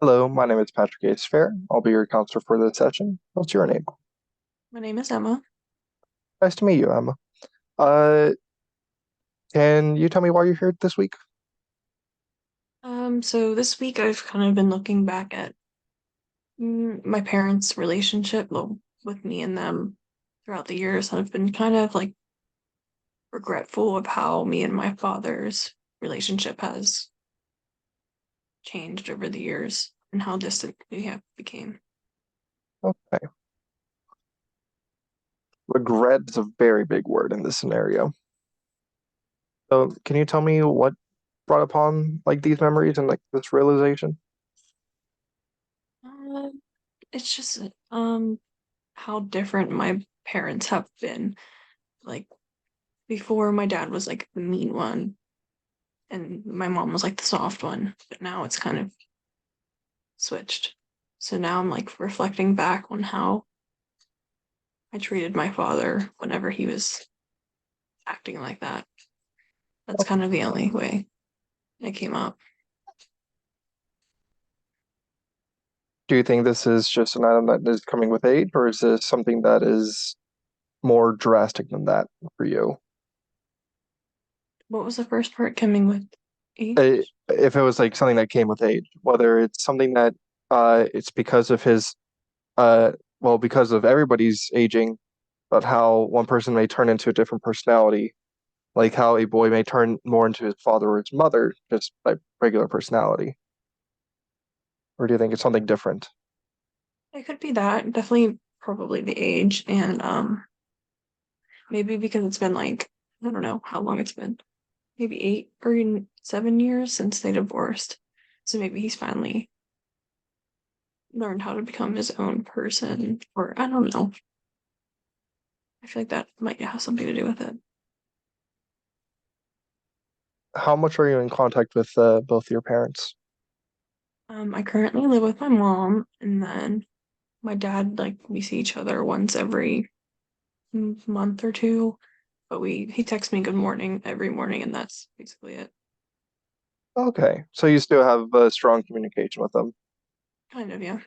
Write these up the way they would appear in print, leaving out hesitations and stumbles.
Hello, my name is Patrick A. Fair. I'll be your counselor for this session. What's your name? My name is Emma. Nice to meet you, Emma. Uh, can you tell me why you're here this week? So this week I've kind of been looking back at my parents' relationship, well, with me and them throughout the years, and I've been kind of like regretful of how me and my father's relationship has changed over the years and how distant we have became. Okay. Regret is a very big word in this scenario. So, can you tell me what brought upon like these memories and like this realization? Uh, it's just how different my parents have been. Like before, my dad was like the mean one, and my mom was like the soft one, but now it's kind of switched. So now I'm like reflecting back on how I treated my father whenever he was acting like that. That's Oh, kind of the only way it came up. do you think this is just an item that is coming with age, or is this something that is more drastic than that for you? What was the first part coming with age? If it was like something that came with age, whether it's something that it's because of his uh well, because of everybody's aging, but how one person may turn into a different personality, like how a boy may turn more into his father or his mother just by regular personality. Or do you think it's something different? It could be that. Definitely probably the age and maybe because it's been like I don't know how long it's been. Maybe 8 or 7 years since they divorced. So maybe he's finally learned how to become his own person. Or I don't know. I feel like that might have something to do with it. How much are you in contact with both your parents? I currently live with my mom, and then my dad, like, we see each other once every month or two, but he texts me good morning every morning, and that's basically it. Okay, so you still have strong communication with them. Kind of, yeah.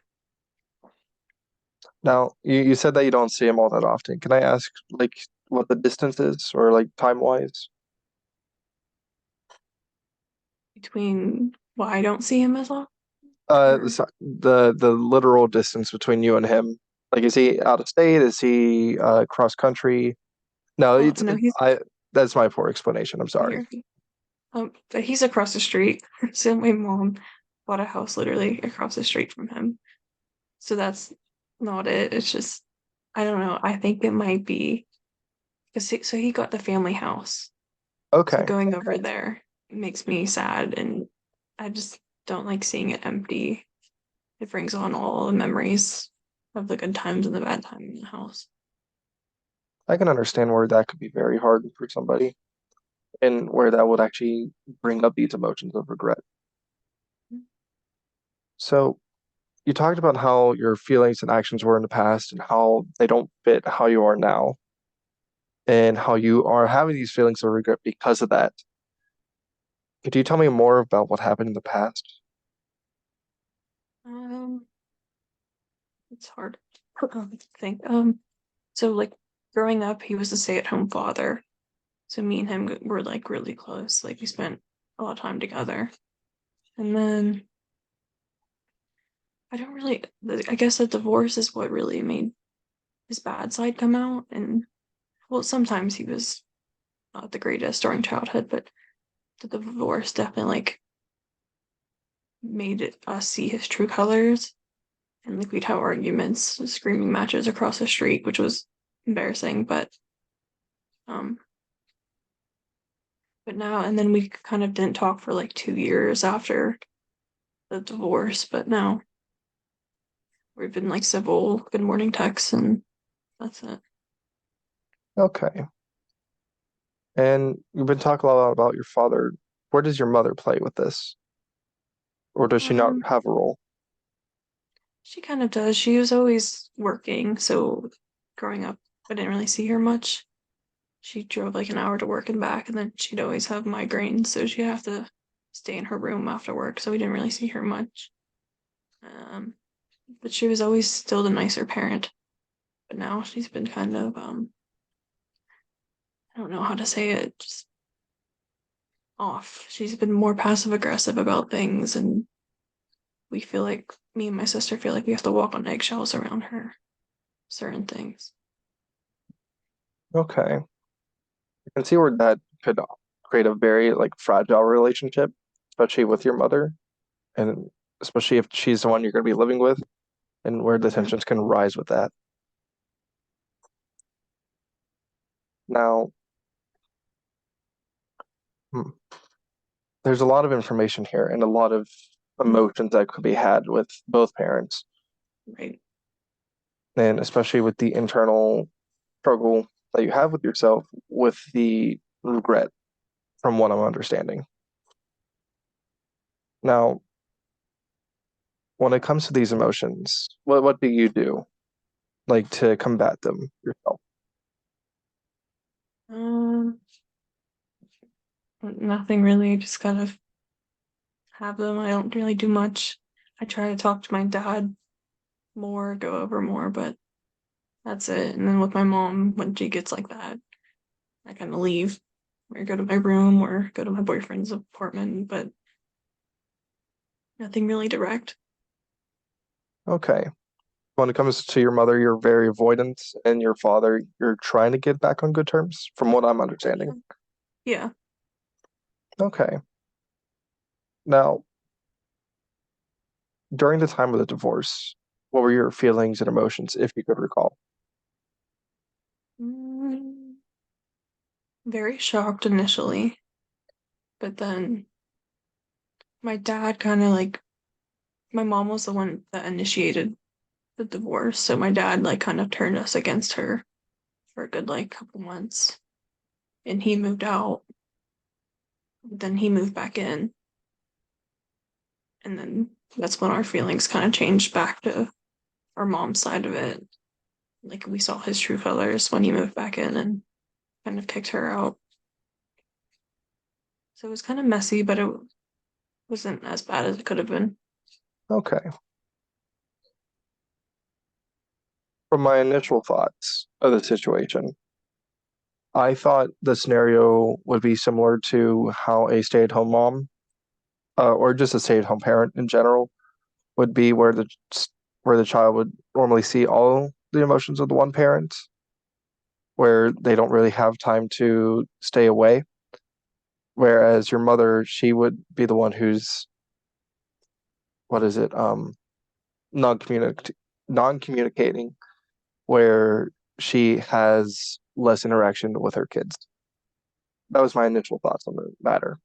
Now, you said that you don't see him all that often. Can I ask, like, what the distance is, or like time-wise? Between why I don't see him as often, The or si- the literal distance between you and him. Like, is he out of state? Is he cross country? No, it's no, he's I. That's my poor explanation. I'm sorry. here. But he's across the street. So my mom bought a house literally across the street from him. So that's not it. It's just I don't know. I think it might be because so he got the family house. So Okay, going over there makes me sad, and I just don't like seeing it empty. It brings on all the memories of the good times and the bad times in the house. I can understand where that could be very hard for somebody, and where that would actually bring up these emotions of regret. So you talked about how your feelings and actions were in the past, and how they don't fit how you are now, and how you are having these feelings of regret because of that. Could you tell me more about what happened in the past? Um, it's hard to think. So like growing up, he was a stay-at-home father. So me and him were like really close. Like we spent a lot of time together. And then I don't really, I guess the divorce is what really made his bad side come out. And well, sometimes he was not the greatest during childhood, but the divorce definitely like made us see his true colors. And like we'd have arguments, screaming matches across the street, which was embarrassing. Um, but now and then we kind of didn't talk for like 2 years after the divorce. But now we've been like civil, good morning texts, and that's it. Okay. And you've been talking a lot about your father. Where does your mother play with this? Or does she not Um, have a role? she kind of does. She was always working, so growing up, I didn't really see her much. She drove like an hour to work and back, and then she'd always have migraines, so she'd have to stay in her room after work, so we didn't really see her much. Um, but she was always still the nicer parent. But now she's been kind of I don't know how to say it, just off. She's been more passive aggressive about things, and we feel like me and my sister feel like we have to walk on eggshells around her certain things. Okay. I can see where that could create a very like fragile relationship, especially with your mother, and especially if she's the one you're going to be living with, and where the Mhm. tensions can rise with that. Now, hmm, there's a lot of information here and a lot of emotions that could be had with both parents, Right. and especially with the internal struggle that you have with yourself with the regret, from what I'm understanding. Now, when it comes to these emotions, what do you do like to combat them yourself? Um, Nothing really, just kind of have them. I don't really do much. I try to talk to my dad more, go over more, but that's it. And then with my mom, when she gets like that, I kind of leave or go to my room or go to my boyfriend's apartment, but nothing really direct. Okay. When it comes to your mother, you're very avoidant, and your father, you're trying to get back on good terms, from what I'm understanding. Yeah. Okay. Now, during the time of the divorce, what were your feelings and emotions, if you could recall? Mm, very shocked initially, but then my dad kind of like, my mom was the one that initiated the divorce, so my dad like kind of turned us against her for a good like couple months, and he moved out. Then he moved back in, and then that's when our feelings kind of changed back to our mom's side of it. Like we saw his true colors when he moved back in and kind of kicked her out. So it was kind of messy, but it wasn't as bad as it could have been. Okay. From my initial thoughts of the situation, I thought the scenario would be similar to how a stay-at-home mom, or just a stay-at-home parent in general, would be where the child would normally see all the emotions of the one parent, where they don't really have time to stay away. Whereas your mother, she would be the one who's, what is it, non-communic non-communicating, where she has less interaction with her kids. That was my initial thoughts on the matter.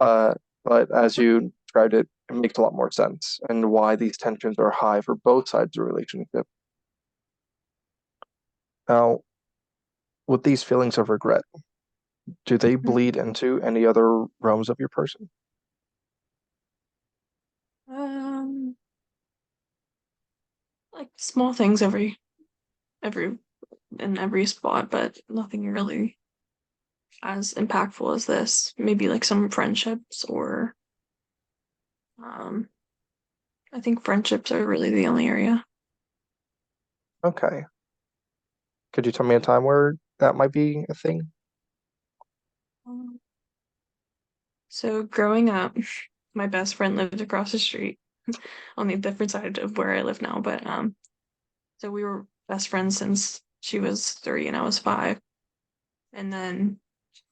Uh, but as you described it, it makes a lot more sense and why these tensions are high for both sides of the relationship. Now, with these feelings of regret, do they bleed into any other realms of your person? Um, like small things every in every spot, but nothing really as impactful as this. Maybe like some friendships or um I think friendships are really the only area. Okay. Could you tell me a time where that might be a thing? Um, So growing up, my best friend lived across the street on the different side of where I live now, but so we were best friends since she was 3 and I was 5. And then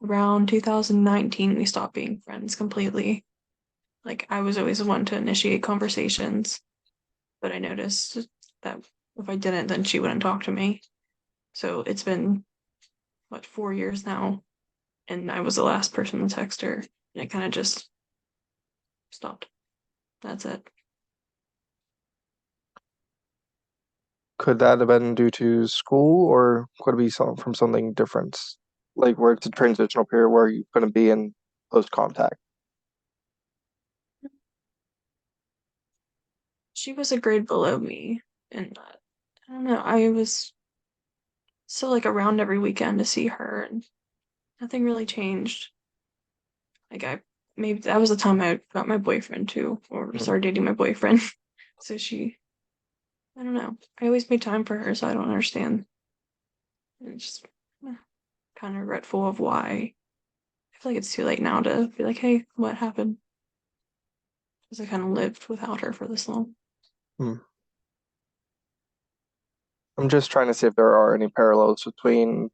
around 2019 we stopped being friends completely. Like I was always the one to initiate conversations, but I noticed that if I didn't, then she wouldn't talk to me. So it's been what 4 years now, and I was the last person to text her, and it kind of just stopped. That's it. Could that have been due to school, or could it be from something different? Like where it's a transitional period where you couldn't be in close contact. She was a grade below me, and I don't know. I was still like around every weekend to see her, and nothing really changed. Like I maybe that was the time I got my boyfriend too, or Mm. started dating my boyfriend. So I don't know. I always made time for her, so I don't understand. And it's just kind of regretful of why. I feel like it's too late now to be like, hey, what happened? Because I kind of lived without her for this long. Mm. I'm just trying to see if there are any parallels between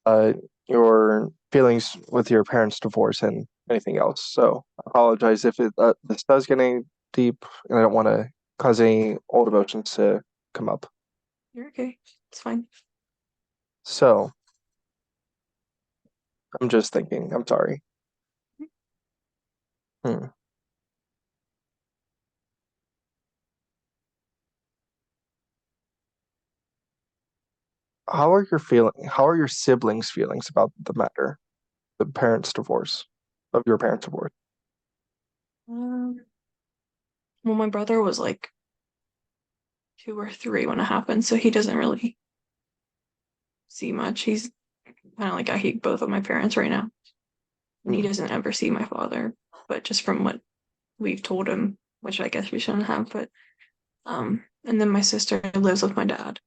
uh your feelings with your parents' divorce and anything else. So I apologize if this does get any deep, and I don't want to cause any old emotions to come up. You're okay. It's fine. So I'm just thinking. I'm sorry. Hmm. How are your siblings' feelings about the matter, the parents' divorce, of your parents' divorce? Um, well, my brother was like 2 or 3 when it happened, so he doesn't really see much. He's kind of like I hate both of my parents right now, and he Hmm. doesn't ever see my father. But just from what we've told him, which I guess we shouldn't have, but and then my sister lives with my dad,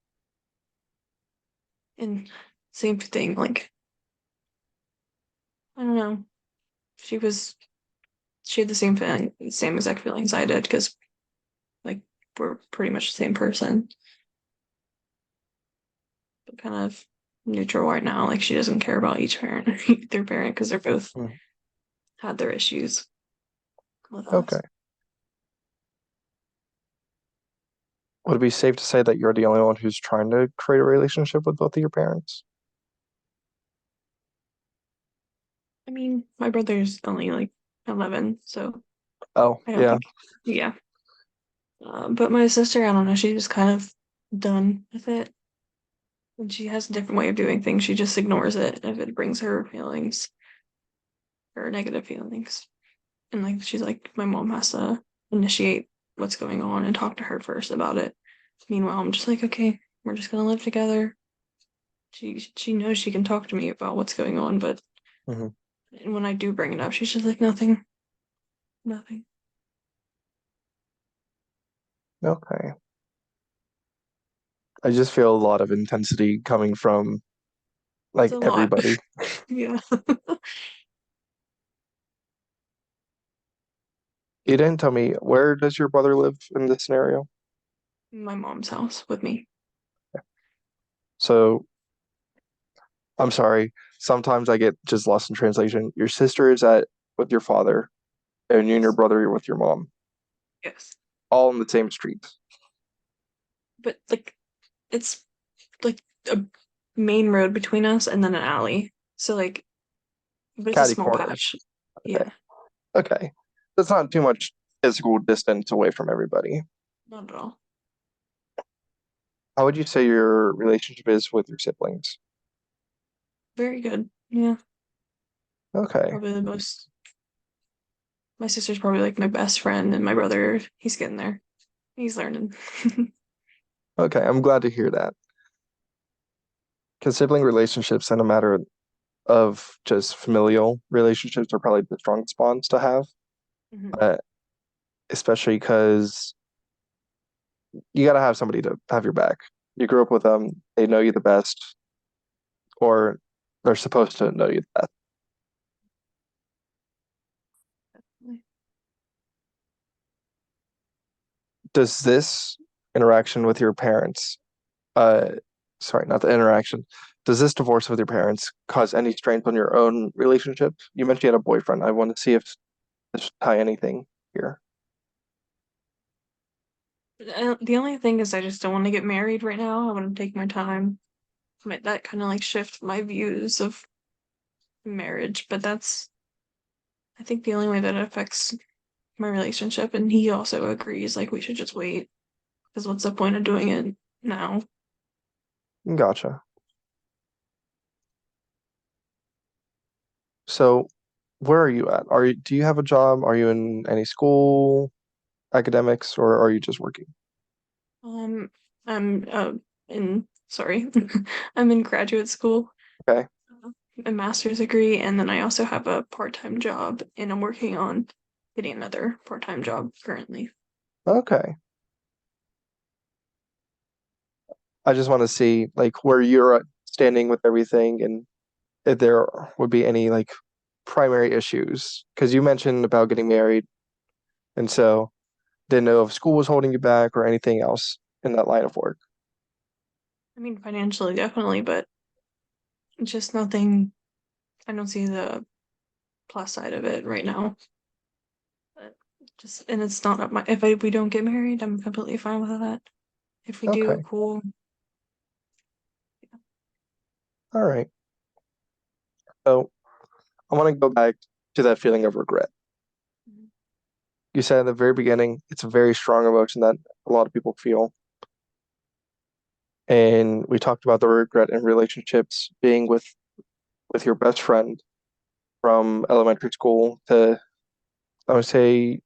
and same thing. Like I don't know, she was she had the same feeling, same exact feelings I did because like we're pretty much the same person, but kind of neutral right now. Like she doesn't care about each parent, their parent, because they're both Hmm. had their issues with Okay. us. Would it be safe to say that you're the only one who's trying to create a relationship with both of your parents? I mean, my brother's only like 11, so Oh, I don't yeah. think, yeah. But my sister, I don't know, she's just kind of done with it. And she has a different way of doing things. She just ignores it if it brings her feelings or negative feelings. And like, she's like, my mom has to initiate what's going on and talk to her first about it. Meanwhile, I'm just like, okay, we're just gonna live together. She knows she can talk to me about what's going on, but Hmm. when I do bring it up, she's just like, nothing, nothing. Okay. I just feel a lot of intensity coming from It's like a lot. everybody. Yeah. You didn't tell me, where does your brother live in this scenario? My mom's house with me. So I'm sorry. Sometimes I get just lost in translation. Your sister is at with your father, and you and your Yes. brother are with your mom, Yes. all in the same street. But like it's like a main road between us and then an alley. So like but it's a Catty small corners. patch. Okay. Yeah, Okay. That's not too much physical distance away from everybody. not at all. How would you say your relationship is with your siblings? Very good. Yeah. Okay. Probably the most my sister's probably like my best friend and my brother, he's getting there. He's learning. Okay. I'm glad to hear that. Because sibling relationships and a matter of just familial relationships are probably the strongest bonds to have, Mhm. uh, especially because you got to have somebody to have your back. You grew up with them, they know you the best, or they're supposed to know you the best. Does this interaction with your parents, uh, sorry, not the interaction, does this divorce with your parents cause any strains on your own relationship? You mentioned you had a boyfriend. I want to see if this tie anything here. The only thing is I just don't want to get married right now. I want to take my time. That kind of like shift my views of marriage, but that's I think the only way that it affects my relationship, and he also agrees like we should just wait because what's the point of doing it now? Gotcha. So, where are you at? Do you have a job? Are you in any school, academics, or are you just working? Um, I'm in sorry, I'm in graduate school. Okay. a master's degree, and then I also have a part-time job, and I'm working on getting another part-time job currently. Okay. I just want to see like where you're standing with everything and if there would be any like primary issues. Because you mentioned about getting married, and so didn't know if school was holding you back or anything else in that line of work. I mean, financially, definitely, but just nothing. I don't see the plus side of it right now. But just, and it's not up my. If we don't get married, I'm completely fine with that. If we do, Okay. cool. All right. So I want to go back to that feeling of regret. You said at the very beginning, it's a very strong emotion that a lot of people feel. And we talked about the regret in relationships being with your best friend from elementary school to I would say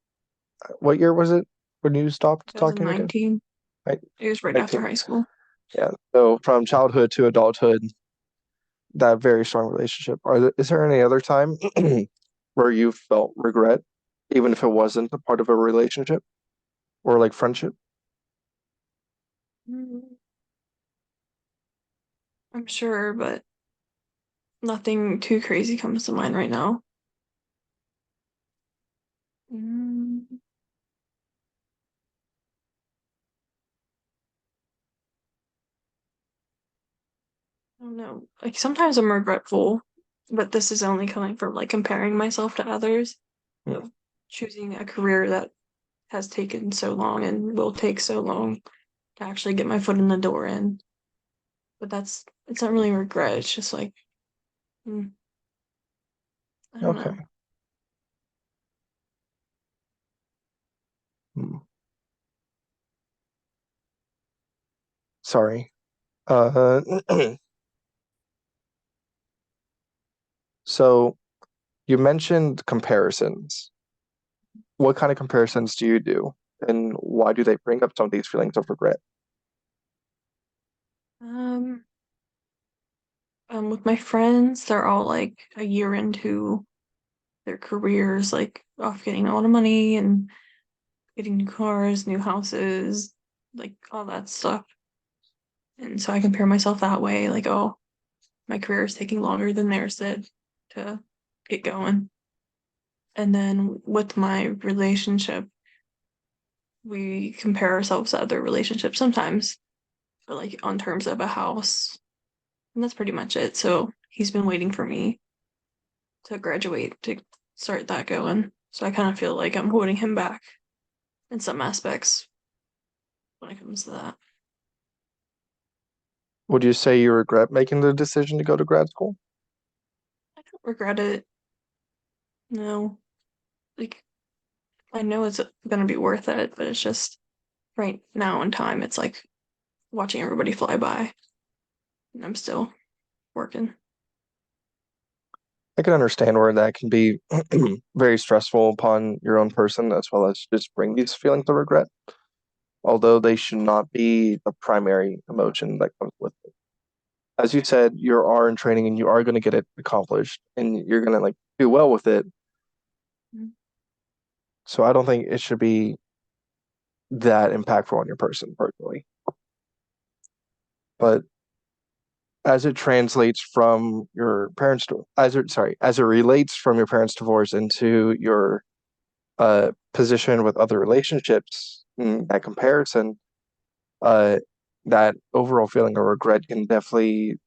what year was it when you stopped talking again? 2019. Right, It was right after 19. high school. Yeah. So from childhood to adulthood, that very strong relationship. Is there any other time where you felt regret, even if it wasn't a part of a relationship or like friendship? Mm, I'm sure, but nothing too crazy comes to mind right now. Mm, I don't know. Like sometimes I'm regretful, but this is only coming from like comparing myself to others, Hmm. of choosing a career that has taken so long and will take so long to actually get my foot in the door in. But it's not really regret. It's just like, mm, I don't Okay. know. Hmm. Sorry. Uh, so you mentioned comparisons. What kind of comparisons do you do, and why do they bring up some of these feelings of regret? Um, with my friends, they're all like a year into their careers, like off getting a lot of money and getting new cars, new houses, like all that stuff. And so I compare myself that way, like, oh, my career is taking longer than theirs did to get going. And then with my relationship, we compare ourselves to other relationships sometimes, but like on terms of a house. And that's pretty much it. So he's been waiting for me to graduate to start that going. So I kind of feel like I'm holding him back in some aspects when it comes to that. Would you say you regret making the decision to go to grad school? I don't regret it. No. Like I know it's gonna be worth it, but it's just right now in time, it's like watching everybody fly by, and I'm still working. I can understand where that can be very stressful upon your own person as well as just bring these feelings of regret, although they should not be the primary emotion that comes with it. As you said, you are in training and you are going to get it accomplished and you're going to like do well with it. Mm. So I don't think it should be that impactful on your person personally. But as it translates from your parents to as it relates from your parents' divorce into your position with other relationships, that comparison, uh, that overall feeling of regret can definitely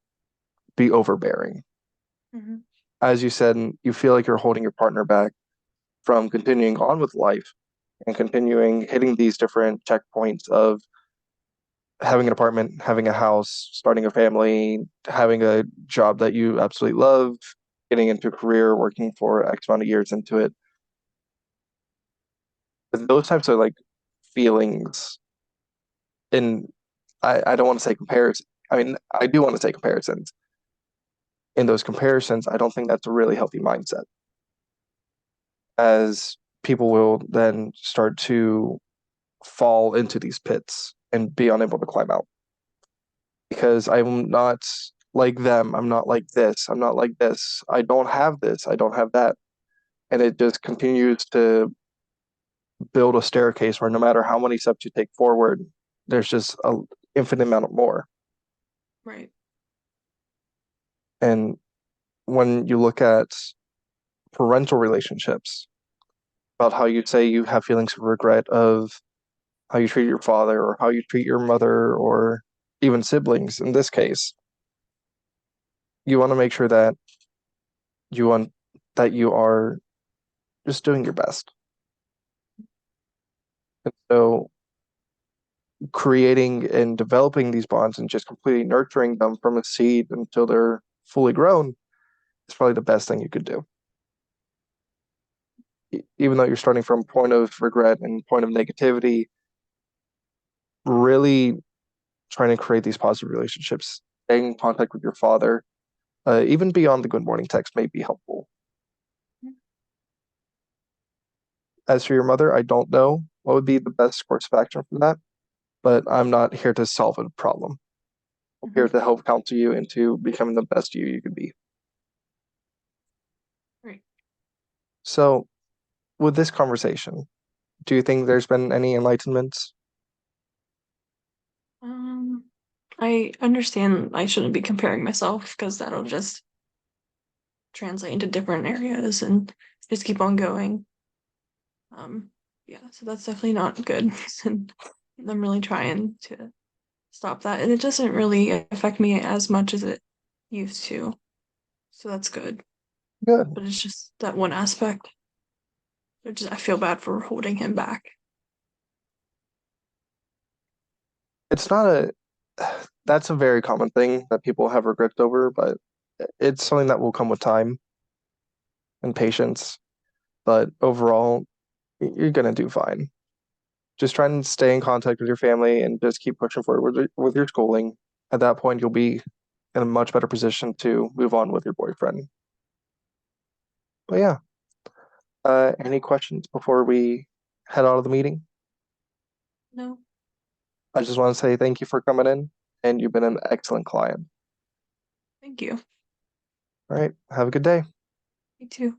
be overbearing. Mm-hmm. As you said, you feel like you're holding your partner back from continuing on with life and continuing hitting these different checkpoints of having an apartment, having a house, starting a family, having a job that you absolutely love, getting into a career, working for X amount of years into it. Those types of like feelings, and I don't want to say comparison. I mean, I do want to say comparisons. In those comparisons, I don't think that's a really healthy mindset, as people will then start to fall into these pits and be unable to climb out. Because I'm not like them. I'm not like this. I'm not like this. I don't have this. I don't have that. And it just continues to build a staircase where no matter how many steps you take forward, there's just a infinite amount of more. Right. And when you look at parental relationships, about how you say you have feelings of regret of how you treat your father or how you treat your mother or even siblings in this case, you want to make sure that you want that you are just doing your best. And so creating and developing these bonds and just completely nurturing them from a seed until they're fully grown is probably the best thing you could do. Even though you're starting from a point of regret and point of negativity, really trying to create these positive relationships, staying in contact with your father, even beyond the good morning text may be helpful. As for your mother, I don't know what would be the best course of action for that, but I'm not here to solve a problem. I'm Mhm. here to help counsel you into becoming the best you could be. Right. So, with this conversation, do you think there's been any enlightenments? Um, I understand I shouldn't be comparing myself because that'll just translate into different areas and just keep on going. Um, yeah, so that's definitely not good. And I'm really trying to stop that. And it doesn't really affect me as much as it used to. So that's good. Good. But it's just that one aspect. I feel bad for holding him back. It's not a, that's a very common thing that people have regrets over, but it's something that will come with time and patience. But overall, you're gonna do fine. Just try and stay in contact with your family and just keep pushing forward with your schooling. At that point, you'll be in a much better position to move on with your boyfriend. But yeah, any questions before we head out of the meeting? No, I just want to say thank you for coming in, and you've been an excellent client. thank you. All right, have a good day. Me too.